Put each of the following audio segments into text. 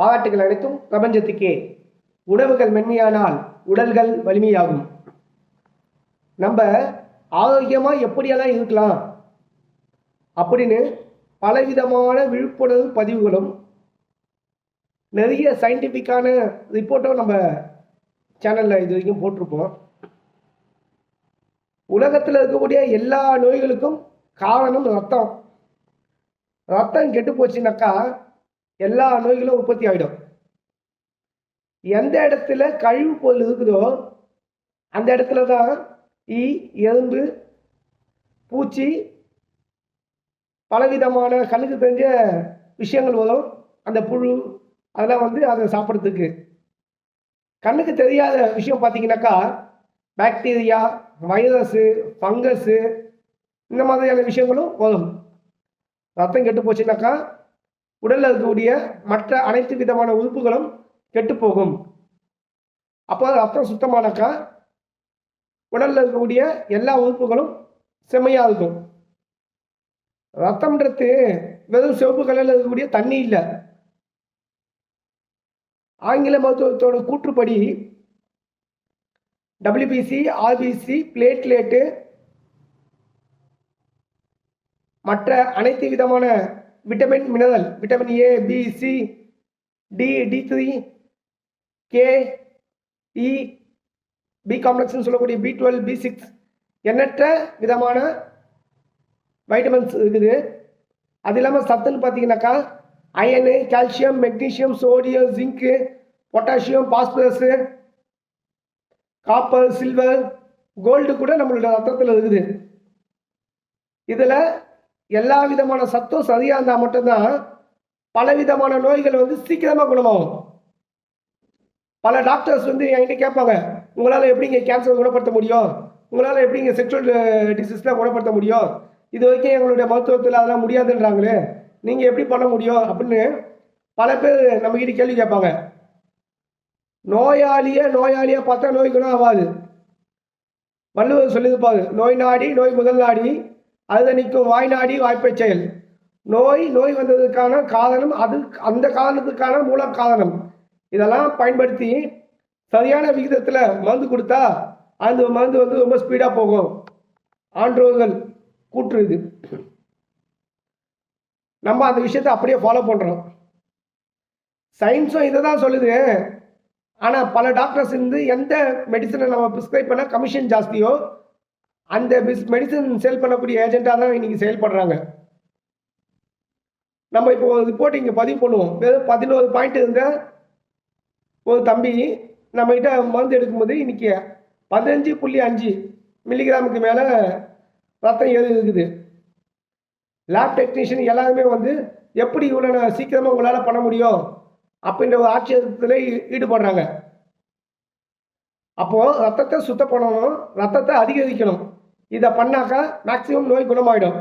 பாராட்டுகள் அனைத்தும் பிரபஞ்சத்துக்கே. உணவுகள் மென்மையானால் உடல்கள் வலிமையாகும். நம்ம ஆரோக்கியமாக எப்படியெல்லாம் இருக்கலாம் அப்படின்னு பலவிதமான விழிப்புணர்வு பதிவுகளும் நிறைய சயின்டிஃபிக்கான ரிப்போர்ட்டும் நம்ம சேனலில் இது வரைக்கும் போட்டிருப்போம். உலகத்தில் இருக்கக்கூடிய எல்லா நோய்களுக்கும் காரணம் ரத்தம். ரத்தம் கெட்டு போச்சுனாக்கா எல்லா நோய்களும் உற்பத்தி ஆகிடும். எந்த இடத்துல கழிவு பொருள் இருக்குதோ அந்த இடத்துல தான் ஈ, எறும்பு, பூச்சி, பலவிதமான கண்ணுக்கு தெரிஞ்ச விஷயங்கள் வரும். அந்த புழு அதெல்லாம் அதை சாப்பிட்றதுக்கு. கண்ணுக்கு தெரியாத விஷயம் பார்த்தீங்கன்னாக்கா பாக்டீரியா, வைரஸு, ஃபங்கஸு, இந்த மாதிரியான விஷயங்களும் வரும். ரத்தம் கெட்டு போச்சுனாக்கா உடலில் இருக்கக்கூடிய மற்ற அனைத்து விதமான உறுப்புகளும் கெட்டு போகும். அப்போ ரத்தம் சுத்தமானாக்கா உடலில் இருக்கக்கூடிய எல்லா உறுப்புகளும் செம்மையாக இருக்கும். ரத்தம்ன்றது வெறும் சிவப்பு கலரில் இருக்கக்கூடிய தண்ணி இல்லை. ஆங்கில மருத்துவத்தோட கூற்றுப்படி WBC, RBC, பிளேட்லேட்டு, மற்ற அனைத்து விதமான vitamin, mineral, vitamin A, B, C, D, D3, K, E, B காம்ப்ளெக்ஸ்னு சொல்லக்கூடிய B12, B6, எண்ணற்ற விதமான வைட்டமின்ஸ் இருக்குது. அது இல்லாமல் சத்துன்னு பார்த்தீங்கன்னாக்கா iron, calcium, magnesium, sodium, zinc, potassium, phosphorus, copper, silver, gold கூட நம்மளோட ரத்தத்தில் இருக்குது. இதில் எல்லா விதமான சத்தும் சரியாக இருந்தால் மட்டும்தான் பலவிதமான நோய்கள் சீக்கிரமாக குணமாகும். பல டாக்டர்ஸ் என்கிட்ட கேட்பாங்க, உங்களால் எப்படிங்க கேன்சர் குணப்படுத்த முடியும், உங்களால் எப்படிங்க செக்ஷுவல் டிசீஸ்லாம் குணப்படுத்த முடியும், இது வரைக்கும் எங்களுடைய மருத்துவத்தில் அதெல்லாம் முடியாதுன்றாங்களே, நீங்கள் எப்படி பண்ண முடியும் அப்படின்னு பல பேர் நம்மகிட்ட கேள்வி கேட்பாங்க. நோயாளியாக பார்த்தா நோய் குணம் ஆகாது. வள்ளுவர் சொல்லியிருப்பாரு, நோய் நாடி நோய் முதல் நாடி அது நிற்கும் வாய் நாடி வாய்ப்பை செயல். நோய் வந்ததுக்கான காரணம், அது அந்த காரணத்துக்கான மூல காரணம். இதெல்லாம் பயன்படுத்தி சரியான விகிதத்தில் மருந்து கொடுத்தா அந்த மருந்து ரொம்ப ஸ்பீடாக போகும். ஆன்றோர்கள் கூற்று இது. நம்ம அந்த விஷயத்தை அப்படியே ஃபாலோ பண்ணுறோம். சயின்ஸும் இதை தான் சொல்லுது. ஆனால் பல டாக்டர்ஸ் எந்த மெடிசனை நம்ம ப்ரிஸ்கிரைப் பண்ண கமிஷன் ஜாஸ்தியோ அந்த மெடிசன் சேல் பண்ணக்கூடிய ஏஜென்ட்டாக தான் இன்னைக்கு செயல்படுறாங்க. நம்ம இப்போ ஒரு ரிப்போர்ட் இங்கே பதிவு பண்ணுவோம். வெறும் 11 பாயிண்ட் இருந்த ஒரு தம்பி நம்மகிட்ட மருந்து எடுக்கும்போது இன்னைக்கு 15.5 மில்லிகிராமுக்கு மேலே ரத்தம் ஏறி இருக்குது. லேப் டெக்னீஷியன் எல்லாருமே எப்படி இவ்வளோ சீக்கிரமாக உங்களால் பண்ண முடியும் அப்படின்ற ஒரு ஆச்சரியத்தில் ஈடுபடுறாங்க. அப்போது ரத்தத்தை சுத்தம் பண்ணணும், ரத்தத்தை அதிகரிக்கணும். இதை பண்ணாக்கா மேக்சிமம் நோய் குணமாயிடும்.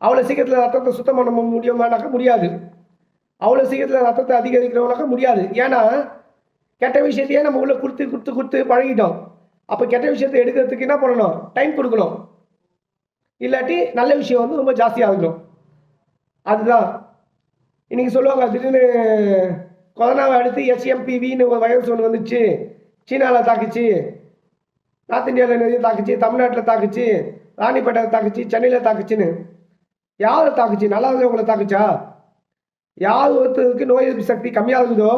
அவ்வளோ சீக்கிரத்தில் ரத்தத்தை சுத்தம் பண்ண முடியுமானாக்கா முடியாது. அவ்வளோ சீக்கிரத்தில் ரத்தத்தை அதிகரிக்கிறவனாக்கா முடியாது. ஏன்னா கெட்ட விஷயத்தையே நம்ம உள்ள கொடுத்து பழகிட்டோம். அப்போ கெட்ட விஷயத்தை எடுக்கிறதுக்கு என்ன பண்ணணும், டைம் கொடுக்கணும். இல்லாட்டி நல்ல விஷயம் ரொம்ப ஜாஸ்தியாக இருக்கணும். அதுதான் இன்னைக்கு சொல்லுவாங்க, திடீர்னு கொரோனாவை அடுத்து HMPVன்னு ஒரு வைரஸ் ஒன்று வந்துச்சு, சீனாவில் தாக்குச்சு, நார்த் இந்தியாவில் நிறைய தாக்குச்சு, தமிழ்நாட்டில் தாக்குச்சு, ராணிப்பேட்டை தாக்குச்சு, சென்னையில் தாக்குச்சுன்னு. யாரை தாக்குச்சு? நல்லா இருந்தவங்களை தாக்குச்சா? யார் ஒருத்தருக்கு நோய் எதிர்ப்பு சக்தி கம்மியாக இருக்குதோ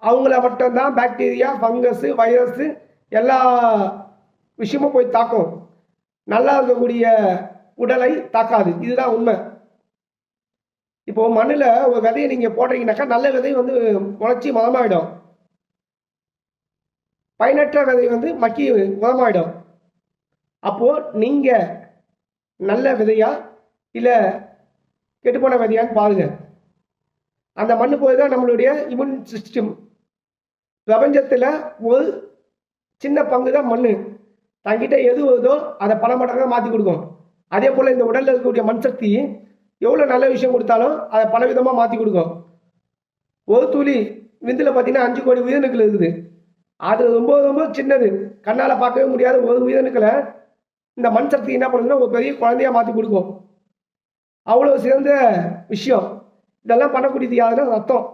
அவங்கள மட்டும்தான் பாக்டீரியா, ஃபங்கஸு, வைரஸு எல்லா விஷயமும் போய் தாக்கும். நல்லா இருக்கக்கூடிய உடலை தாக்காது. இதுதான் உண்மை. இப்போ மண்ணில் ஒரு விதையை நீங்கள் போடுறீங்கனாக்கா நல்ல விதை முளைச்சி மரமாயிடும். பயனற்ற விதை மக்கி மரமாயிடும். அப்போது நீங்கள் நல்ல விதையா இல்லை கெட்டுப்போன விதையான்னு பாருங்கள். அந்த மண் போய் தான் நம்மளுடைய இம்யூன் சிஸ்டம். பிரபஞ்சத்தில் ஒரு சின்ன பங்கு தான் மண். தங்கிட்ட எது வருதோ அதை பல மடங்காக மாற்றி கொடுக்கும். அதே போல் இந்த உடலில் இருக்கக்கூடிய மண் சக்தி எவ்வளோ நல்ல விஷயம் கொடுத்தாலும் அதை பல விதமாக மாற்றி கொடுக்கும். ஒரு துளி விந்தில் பார்த்தீங்கன்னா 5 கோடி உயிரணுக்கள் இருக்குது. அது ரொம்ப ரொம்ப சின்னது, கண்ணால் பார்க்கவே முடியாத ஒரு உயிரணுக்களை இந்த மண் சக்தி என்ன பண்ணுதுன்னா ஒரு பெரிய குழந்தையாக மாற்றி கொடுக்கும். அவ்வளோ சிறந்த விஷயம். இதெல்லாம் பண்ணக்கூடியது யாருன்னா ரத்தம்.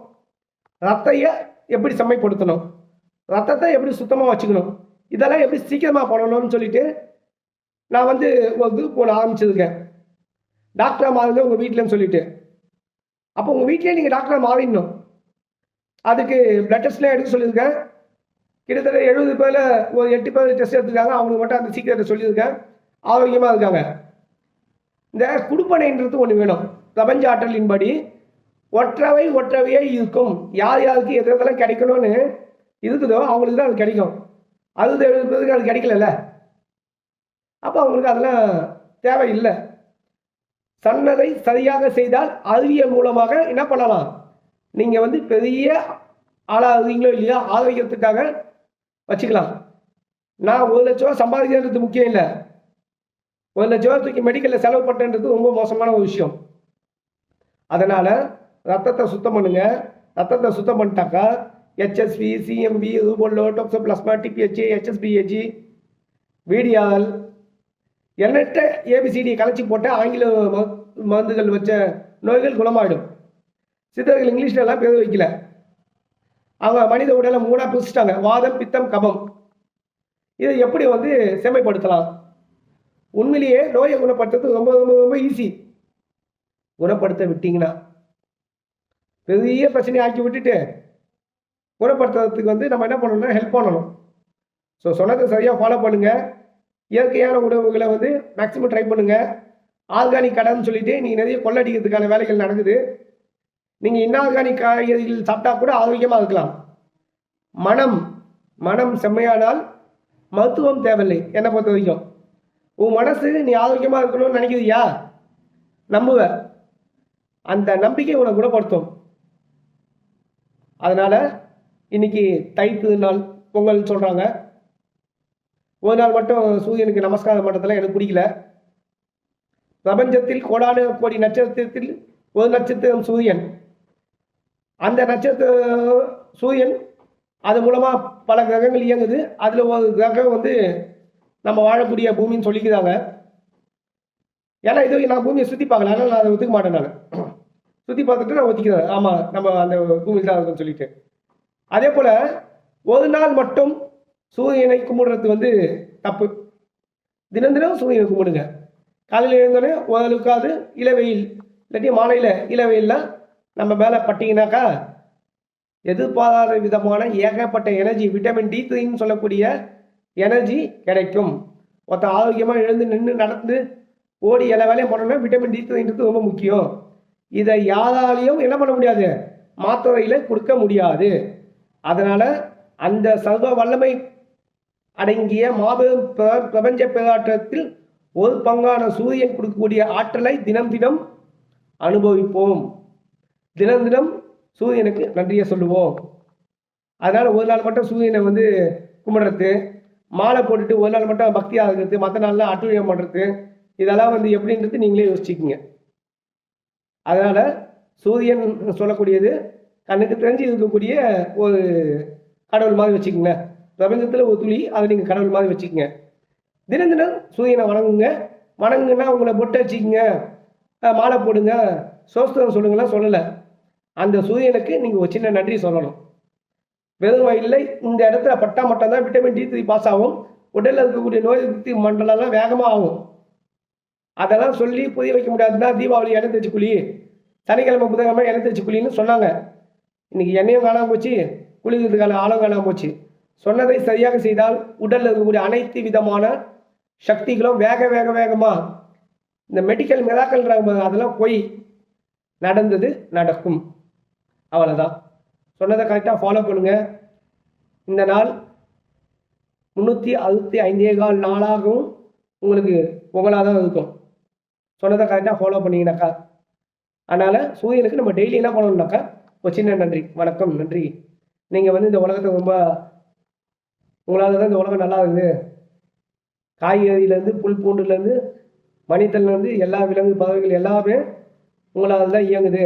ரத்தையை எப்படி செம்மைப்படுத்தணும், ரத்தத்தை எப்படி சுத்தமாக வச்சுக்கணும், இதெல்லாம் எப்படி சீக்கிரமாக பண்ணணும்னு சொல்லிட்டு நான் வந்து ஒரு குரூப் ஒன்று ஆரம்பிச்சிருக்கேன். டாக்டராக மாறுங்க உங்கள் வீட்டிலன்னு சொல்லிட்டு. அப்போ உங்கள் வீட்டிலே நீங்கள் டாக்டராக மாறிடணும். அதுக்கு பிளட் டெஸ்ட்லாம் எடுக்க சொல்லியிருக்கேன். கிட்டத்தட்ட 70 பேரில் ஒரு 8 பேர் டெஸ்ட் எடுத்துருக்காங்க. அவங்களுக்கு மட்டும் அந்த சீக்கிரத்தை சொல்லியிருக்கேன். ஆரோக்கியமாக இருக்காங்க. இந்த குடுப்பனைன்றது ஒன்று வேணும். பிரபஞ்ச ஆற்றலின்படி ஒற்றவையே இருக்கும். யார் யாருக்கு எது எதெல்லாம் கிடைக்கணும்னு இருக்குதோ அவங்களுக்கு தான் அது கிடைக்கும். 60-70 பேருக்கு அது கிடைக்கல. அப்போ அவங்களுக்கு அதெல்லாம் தேவையில்லை. சொன்னதை சரியாக செய்தால் அறிவியல் மூலமாக என்ன பண்ணலாம், நீங்கள் வந்து பெரிய ஆளாகிறீங்களோ இல்லையா, ஆரோக்கியத்துக்காக வச்சுக்கலாம். நான் 1 லட்ச ரூபா சம்பாதிக்கிறது முக்கியம் இல்லை. 1 லட்ச ரூபா தூக்கி மெடிக்கலில் செலவு பண்ணுறது ரொம்ப மோசமான ஒரு விஷயம். அதனால் ரத்தத்தை சுத்தம் பண்ணுங்க. ரத்தத்தை சுத்தம் பண்ணிட்டாக்கா ஹெச்எஸ்பி, சிஎம்பி, ரூபோல்லோ, டோக்ஸோபிளாஸ்மா, டிபிஹெச், ஹெச்எஸ்பிஹெச், வீடியால் எண்ணற்ற ஏபிசிடி கலைச்சி போட்ட ஆங்கில மருந்துகள் வச்ச நோய்கள் குணமாயிடும். சித்தர்கள் இங்கிலீஷ்ல எல்லாம் பேர் வைக்கல. அவங்க மனித உடலை 3 பிரிச்சுட்டாங்க: வாதம், பித்தம், கபம். இதை எப்படி வந்து செம்மைப்படுத்தலாம்? உண்மையிலேயே நோயை குணப்படுத்துறது ரொம்ப ரொம்ப ரொம்ப ஈஸி. குணப்படுத்த விட்டீங்கன்னா பெரிய பிரச்சனையை ஆக்கி விட்டுட்டு குணப்படுத்துறதுக்கு வந்து நம்ம என்ன பண்ணணும்னா ஹெல்ப் பண்ணணும். ஸோ சொன்னதை சரியாக ஃபாலோ பண்ணுங்க. இயற்கையான உணவுகளை வந்து மேக்சிமம் ட்ரை பண்ணுங்க. ஆர்கானிக் கடைன்னு சொல்லிட்டு நீங்கள் நிறைய கொள்ளடிக்கிறதுக்கான வேலைகள் நடக்குது. நீங்கள் இன்ஆர்கானிக் காய்கறிகள் சாப்பிட்டா கூட ஆரோக்கியமாக இருக்கலாம். மனம் செம்மையானால் மருத்துவம் தேவையில்லை. என்னை பொறுத்த வரைக்கும் உன் மனசு நீ ஆரோக்கியமாக இருக்கணும்னு நினைக்கிறியா, நம்புவ. அந்த நம்பிக்கை உனக்கு குணப்படுத்தும். அதனால இன்னைக்கு தைத்து பொங்கல் சொல்றாங்க. ஒரு நாள் மட்டும் சூரியனுக்கு நமஸ்காரம் பண்ணுறதுலாம் எனக்கு பிடிக்கல. பிரபஞ்சத்தில் கோடான கோடி நட்சத்திரத்தில் ஒரு நட்சத்திரம் சூரியன். அந்த நட்சத்திர சூரியன் அது மூலமாக பல கிரகங்கள் இயங்குது. அதில் ஒரு கிரகம் வந்து நம்ம வாழக்கூடிய பூமின்னு சொல்லிக்கிறாங்க. ஏன்னா இது நான் பூமியை சுற்றி பார்க்கல, ஆனால் நான் அதை ஒத்துக்க மாட்டேன். நான் சுற்றி பார்த்துட்டு நான் ஒத்துக்கிறேன். ஆமாம், நம்ம அந்த பூமியில் தான் இருக்குன்னு சொல்லிட்டு. அதே போல் ஒரு நாள் மட்டும் சூரியனை கும்பிடுறது வந்து தப்பு. தினம் சூரியனை கும்பிடுங்க. காலையில் எழுந்தோடனே ஓரளவுக்காவது இளவெயில் இல்லாட்டி மாலையில் இளவெயிலில் நம்ம மேலே பட்டிங்கனாக்கா எதிர்பாராத விதமான ஏகப்பட்ட எனர்ஜி, விட்டமின் D3ன்னு சொல்லக்கூடிய எனர்ஜி கிடைக்கும். ஒருத்தர் ஆரோக்கியமாக எழுந்து நின்று நடந்து ஓடி எல்லா வேலையும் போனோம்னா விட்டமின் D3ன்றது ரொம்ப முக்கியம். இதை யாராலையும் என்ன பண்ண முடியாது, மாத்திரையில் கொடுக்க முடியாது. அதனால் அந்த சர்வ வல்லமை அடங்கிய மாபெரும் பிரபஞ்ச பேராற்றத்தில் ஒரு பங்கான சூரியன் கொடுக்கக்கூடிய ஆற்றலை தினம் அனுபவிப்போம். தினம் சூரியனுக்கு நன்றியை சொல்லுவோம். அதனால் ஒரு நாள் மட்டும் சூரியனை வந்து கும்பிடுறது, மாலை போட்டுட்டு ஒரு நாள் மட்டும் பக்தியாக இருக்கிறது, மற்ற நாள்லாம் அட்டுழியம் பண்ணுறது, இதெல்லாம் வந்து எப்படின்றது நீங்களே யோசிச்சுக்கிங்க. அதனால் சூரியன் சொல்லக்கூடியது கண்ணுக்கு தெரிஞ்சு இருக்கக்கூடிய ஒரு கடவுள் மாதிரி வச்சுக்கோங்க. பிரபஞ்சத்தில் ஒரு துளி, அதை நீங்கள் கடவுள் மாதிரி வச்சுக்கோங்க. தினம் சூரியனை வணங்குன்னா உங்களை பொட்டை வச்சுக்கோங்க, மாலை போடுங்க, சோஸ்திரம் சொல்லுங்கலாம் சொல்லலை. அந்த சூரியனுக்கு நீங்கள் ஒரு சின்ன நன்றி சொல்லணும். வெறும் இல்லை, இந்த இடத்துல பட்டா மட்டும் தான் விட்டமின் D3 பாஸ் ஆகும். உடலில் இருக்கக்கூடிய நோய் எதிர்ப்பு மண்டலம்லாம் வேகமாக ஆகும். அதெல்லாம் சொல்லி புரிய வைக்க முடியாதுன்னா தீபாவளி எண்ணெய் தேய்ச்சி குழி, சனிக்கிழமை புதன்கிழமை எண்ணெய் தேய்ச்சி குழின்னு சொன்னாங்க. இன்னைக்கு எண்ணெயும் காணாமல் போச்சு, குளிக்கிறதுக்கான ஆழம் காணாமல் போச்சு. சொன்னதை சரியாக செய்தால் உடலில் இருக்கக்கூடிய அனைத்து விதமான சக்திகளும் வேகமாக இந்த மெடிக்கல் மிராக்கல்ன்றாங்க, அதெல்லாம் போய் நடந்தது நடக்கும். அவ்வளோதான். சொன்னதை கரெக்டாக ஃபாலோ பண்ணுங்க. இந்த நாள் 365 நாளாகவும் உங்களுக்கு உங்களாக தான் இருக்கும். சொன்னதை கரெக்டாக ஃபாலோ பண்ணிங்கனாக்கா. அதனால் சூரியனுக்கு நம்ம டெய்லி என்ன பண்ணணும்னாக்கா ஒரு சின்ன நன்றி, வணக்கம், நன்றி. நீங்கள் வந்து இந்த உலகத்தை ரொம்ப உங்களால் தான் இந்த உலகம் நல்லா இருக்குது. காய்கறியிலேருந்து புல் பூண்டுலேருந்து மனிதன்லேருந்து எல்லா விலங்கு பறவைகள் எல்லாமே உங்களால் தான் இயங்குது.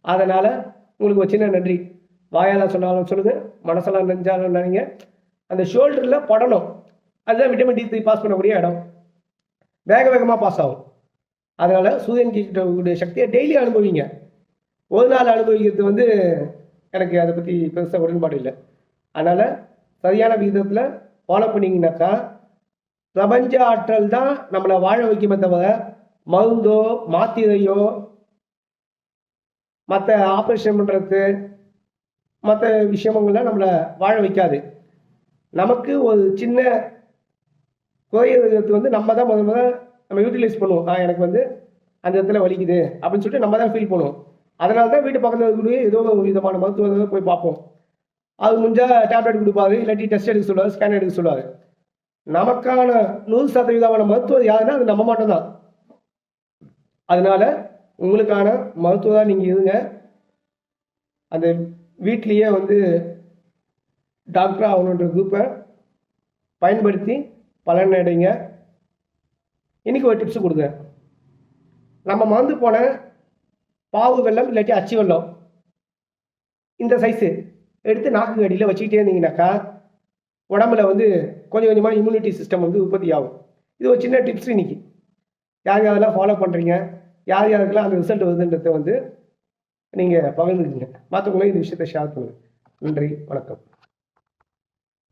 அதனால் உங்களுக்கு ஒரு சின்ன நன்றி. வாயால் சொன்னாலும் சொல்லுங்கள், மனசெல்லாம் நெஞ்சாலும் நினைங்க. அந்த ஷோல்டரில் படணும். அதுதான் விட்டமின் D3 பாஸ் பண்ணக்கூடிய இடம். வேகமாக பாஸ் ஆகும். அதனால் சூரியன் கிட்ட சக்தியை டெய்லி அனுபவிங்க. ஒரு நாள் அனுபவிக்கிறது வந்து எனக்கு அதை பற்றி பெருசாக உடன்பாடு இல்லை. அதனால் சரியான விகிதத்தில் ஃபாலோ பண்ணிங்கனாக்கா பிரபஞ்ச ஆற்றல் தான் நம்மளை வாழ வைக்குமே தவிர மருந்தோ மாத்திரையோ மற்ற ஆப்ரேஷன் பண்ணுறது மற்ற விஷயங்கள்லாம் நம்மளை வாழ வைக்காது. நமக்கு ஒரு சின்ன குறையிறது வந்து நம்ம தான் முதல்ல நம்ம யூட்டிலைஸ் பண்ணுவோம். எனக்கு வந்து அந்த இடத்துல வலிக்குது அப்படின்னு சொல்லிட்டு நம்ம தான் ஃபீல் பண்ணுவோம். அதனால தான் வீட்டு பக்கத்தில் இருக்கக்கூடிய ஏதோ ஒரு விதமான மருத்துவர்கள் போய் பார்ப்போம். அது முடிஞ்சால் டேப்லெட் கொடுப்பாரு, இல்லாட்டி டெஸ்ட் எடுக்க சொல்லுவார், ஸ்கேன் எடுக்க சொல்லுவார். நமக்கான 100% மருத்துவர் யாருன்னா அது நம்ம மட்டும்தான். அதனால உங்களுக்கான மருத்துவராக நீங்கள் இருங்க. அந்த வீட்லேயே வந்து டாக்டர் ஆகணுன்ற குரூப்பை பயன்படுத்தி பலன் அடைங்க. இன்னைக்கு ஒரு டிப்ஸ் கொடுங்க. நம்ம மறந்து போன பாவு வெல்லம் இல்லாட்டி அச்சு வெல்லம் இந்த சைஸு எடுத்து நாக்கு அடியில் வச்சுக்கிட்டே இருந்தீங்கன்னாக்கா உடம்புல வந்து கொஞ்சம் கொஞ்சமாக இம்யூனிட்டி சிஸ்டம் வந்து உற்பத்தி ஆகும். இது ஒரு சின்ன டிப்ஸ். இன்னைக்கு யார் யாரெல்லாம் ஃபாலோ பண்ணுறீங்க, யார் யாருக்கெல்லாம் அந்த ரிசல்ட் வருதுன்றதை வந்து நீங்கள் பகிர்ந்துக்குங்க. மற்றவங்களும் இந்த விஷயத்தை ஷேர் பண்ணுங்கள். நன்றி, வணக்கம்.